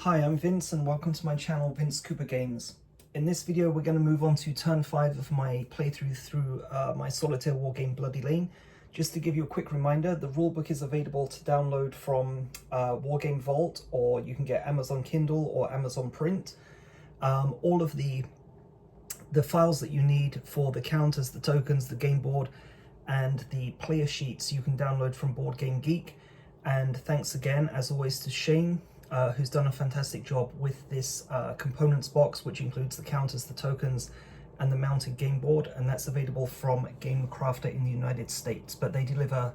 Hi, I'm Vince and welcome to my channel, Vince Cooper Games. In this video, we're going to move on to turn 5 of my playthrough through my solitaire wargame Bloody Lane. Just to give you a quick reminder, the rulebook is available to download from Wargame Vault, or you can get Amazon Kindle or Amazon Print. All of the files that you need for the counters, the tokens, the game board, and the player sheets you can download from Board Game Geek. And thanks again, as always, to Shane, who's done a fantastic job with this components box, which includes the counters, the tokens, and the mounted game board, and that's available from Game Crafter in the United States, but they deliver,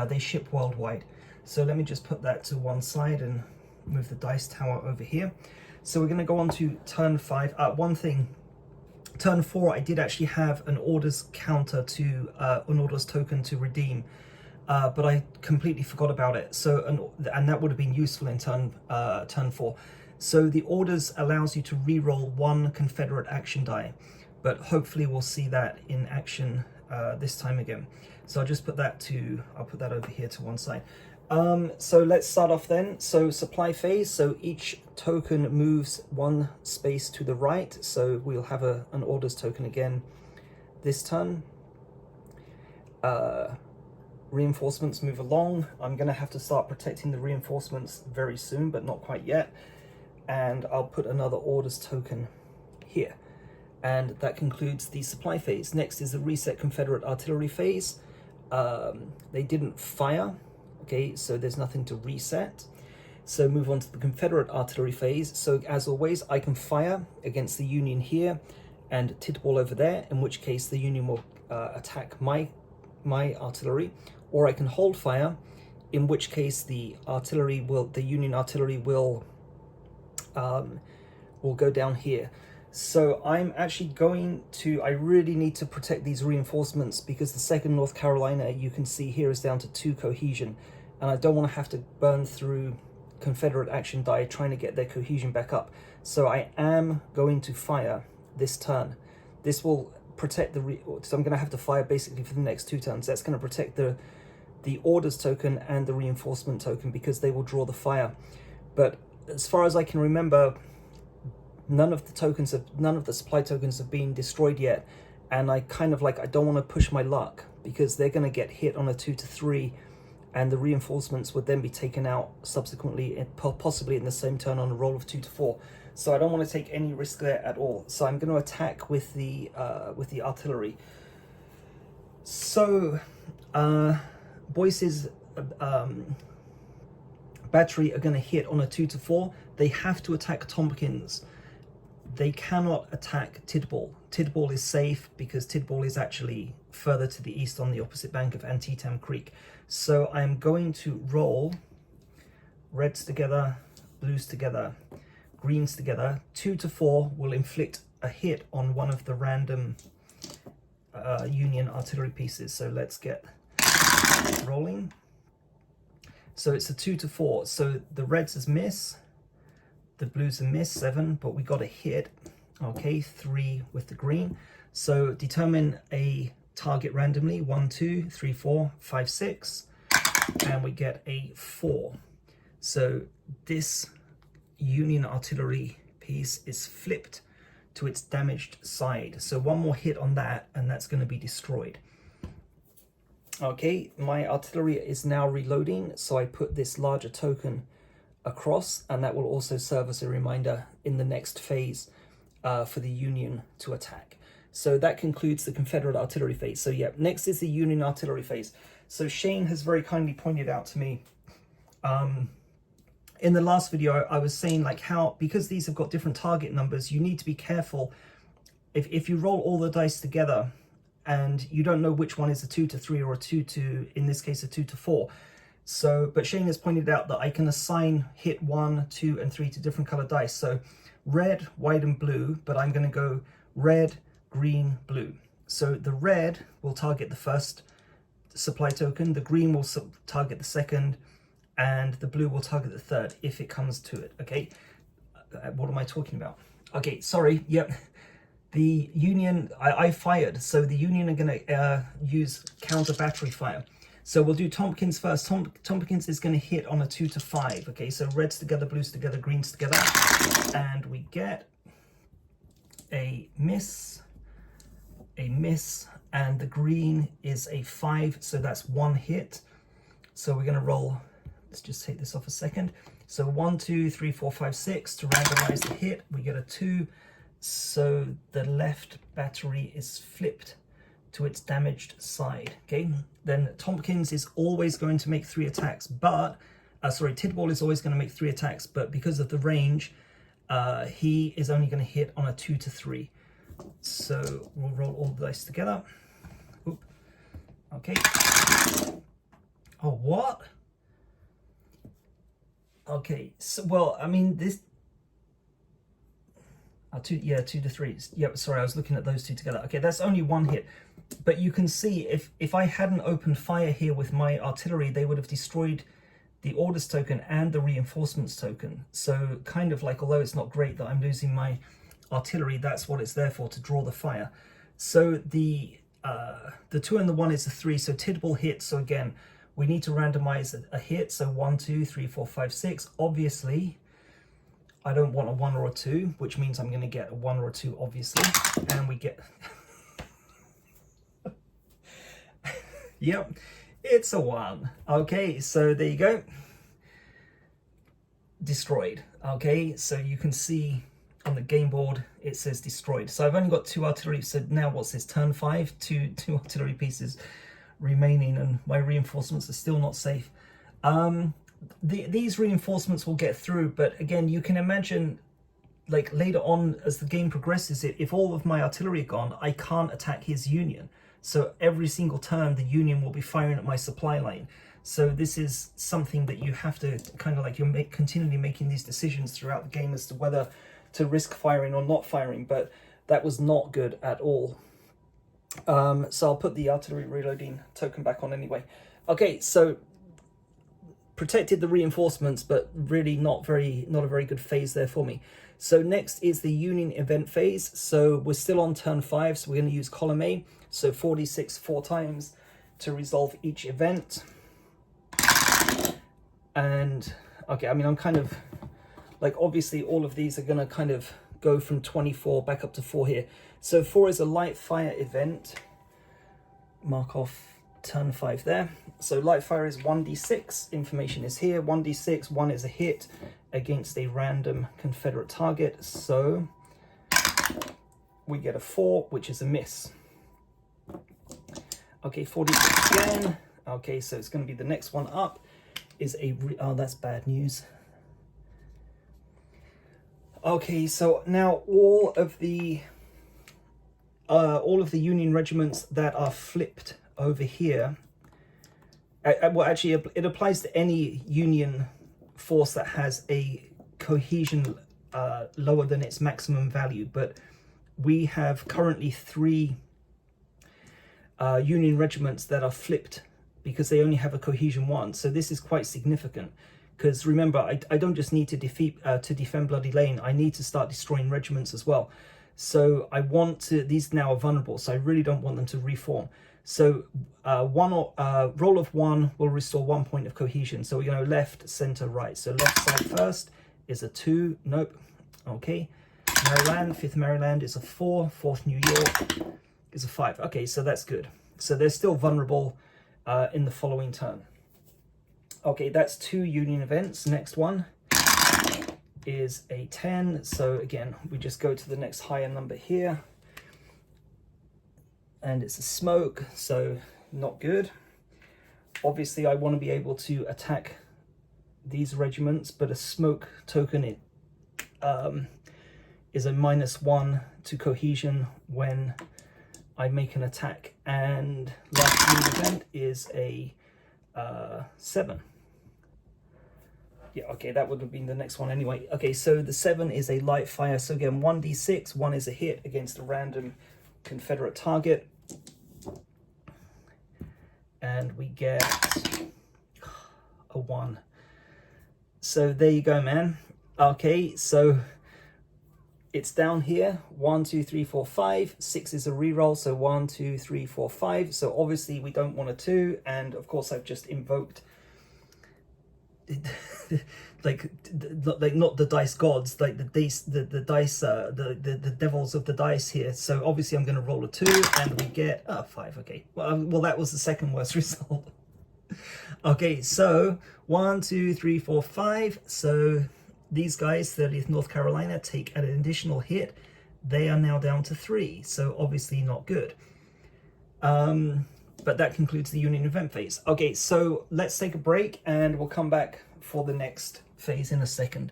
they ship worldwide. So let me just put that to one side and move the dice tower over here. So we're going to go on to turn 5. One thing, turn 4, I did actually have an orders counter to, an orders token to redeem. But I completely forgot about it. So, and that would have been useful in turn 4. So the orders allows you to re-roll 1 Confederate action die, but hopefully we'll see that in action this time again. So I'll just put that I'll put that over here to one side. So let's start off then. So supply phase. So each token moves 1 space to the right. So we'll have an orders token again this turn. Reinforcements move along. I'm going to have to start protecting the reinforcements very soon, but not quite yet. And I'll put another orders token here. And that concludes the supply phase. Next is the reset Confederate artillery phase. They didn't fire, okay, so there's nothing to reset. So move on to the Confederate artillery phase. So as always, I can fire against the Union here and Titball over there, in which case the Union will attack my artillery, or I can hold fire, in which case the Union artillery will go down here. So I'm actually I really need to protect these reinforcements, because the 2nd North Carolina, you can see here, is down to 2 cohesion, and I don't want to have to burn through Confederate action die trying to get their cohesion back up. So I am going to fire this turn. This will protect so I'm going to have to fire basically for the next 2 turns. That's going to protect the orders token and the reinforcement token, because they will draw the fire. But as far as I can remember, none of the supply tokens have been destroyed yet, and I don't want to push my luck, because they're going to get hit on a 2 to 3, and the reinforcements would then be taken out subsequently, possibly in the same turn on a roll of 2 to 4. So I don't want to take any risk there at all. So I'm going to attack with the artillery. So Boyce's battery are going to hit on a 2 to 4. They have to attack Tompkins. They cannot attack Titball. Titball is safe because Titball is actually further to the east on the opposite bank of Antietam Creek. So I'm going to roll reds together, blues together, greens together. 2 to 4 will inflict a hit on one of the random Union artillery pieces. So let's get rolling. So it's a 2 to 4. So the reds is miss, the blues are miss, 7, but we got a hit. Okay, 3 with the green. So determine a target randomly, 1, 2, 3, 4, 5, 6, and we get a 4. So this Union artillery piece is flipped to its damaged side. So 1 more hit on that, and that's going to be destroyed. Okay, my artillery is now reloading, so I put this larger token across, and that will also serve as a reminder in the next phase for the Union to attack. So that concludes the Confederate artillery phase. So yeah, next is the Union artillery phase. So Shane has very kindly pointed out to me, in the last video, I was saying how, because these have got different target numbers, you need to be careful. If you roll all the dice together and you don't know which one is a 2 to 3 or a 2 to, in this case, a 2 to 4. So, but Shane has pointed out that I can assign hit 1, 2, and 3 to different color dice. So red, white, and blue, but I'm going to go red, green, blue. So the red will target the first supply token, the green will target the second, and the blue will target the third if it comes to it. Okay, what am I talking about? Okay, sorry. Yep, the Union, I fired, so the Union are going to use counter battery fire. So we'll do Tompkins first. Tompkins is going to hit on a 2 to 5. Okay, so reds together, blues together, greens together. And we get a miss, and the green is a 5. So that's 1 hit. So we're going to roll. Let's just take this off a second. So 1, 2, 3, 4, 5, 6. To randomize the hit, we get a 2. So the left battery is flipped to its damaged side. Okay, then Tompkins is always going to make 3 attacks, but Tidball is always going to make 3 attacks, but because of the range, he is only going to hit on a 2 to 3. So we'll roll all the dice together. Oop. Okay. Oh, what? Okay, so, well, I mean, this... 2 to 3. Yep, sorry, I was looking at those two together. Okay, that's only 1 hit. But you can see, if I hadn't opened fire here with my artillery, they would have destroyed the orders token and the reinforcements token. So kind of like, although it's not great that I'm losing my artillery, that's what it's there for, to draw the fire. So the 2 and the 1 is a 3, so Tidball hits. So again, we need to randomize a hit. So 1, 2, 3, 4, 5, 6. Obviously, I don't want a 1 or a 2, which means I'm going to get a 1 or a 2, obviously. And we get... Yep, it's a 1. Okay, so there you go. Destroyed. Okay, so you can see on the game board, it says destroyed. So I've only got 2 artillery. So now what's this? Turn 5, two artillery pieces remaining, and my reinforcements are still not safe. These reinforcements will get through, but again, you can imagine, like later on as the game progresses, if all of my artillery are gone, I can't attack his Union. So every single turn, the Union will be firing at my supply line. So this is something that you have to kind of like, you're continually making these decisions throughout the game as to whether to risk firing or not firing, but that was not good at all. So I'll put the artillery reloading token back on anyway. Okay, so protected the reinforcements, but really not a very good phase there for me. So next is the Union event phase. So we're still on turn 5, so we're going to use column A. So 4d6 4 times to resolve each event. And okay, I mean, I'm kind of like, obviously all of these are going to kind of go from 24 back up to 4 here. So 4 is a light fire event. Mark off turn 5 there. So light fire is 1d6. Information is here. 1d6. 1 is a hit against a random Confederate target. So we get a 4, which is a miss. Okay, 4d6 again. Okay, so it's going to be the next one up is a... oh, that's bad news. Okay, so now all of the Union regiments that are flipped over here, well, actually, it applies to any Union force that has a cohesion lower than its maximum value, but we have currently 3 Union regiments that are flipped because they only have a cohesion 1. So this is quite significant, because remember, I don't just need to defend Bloody Lane, I need to start destroying regiments as well. So I want to, these now are vulnerable, so I really don't want them to reform. So roll of 1 will restore 1 point of cohesion. So we're going to left, center, right. So left side first is a 2. Nope. Okay. Maryland, 5th Maryland is a 4. 4th New York is a 5. Okay, so that's good. So they're still vulnerable in the following turn. Okay, that's 2 Union events. Next one is a 10. So again, we just go to the next higher number here. And it's a smoke, so not good. Obviously, I want to be able to attack these regiments, but a smoke token is a -1 to cohesion when I make an attack. And last Union event is a 7. Yeah, okay, that would have been the next one anyway. Okay, so the 7 is a light fire. So again, 1d6, 1 is a hit against a random Confederate target. And we get a 1. So there you go, man. Okay, so it's down here. 1, 2, 3, 4, 5. 6 is a reroll, so 1, 2, 3, 4, 5. So obviously we don't want a 2, and of course I've just invoked like not the dice gods, like the dice, the devils of the dice here. So obviously I'm going to roll a 2, and we get 5. Okay, well that was the second worst result. Okay, so 1, 2, 3, 4, 5. So these guys, 30th North Carolina, take an additional hit. They are now down to 3, so obviously not good. But that concludes the Union event phase. Okay, so let's take a break and we'll come back for the next phase in a second.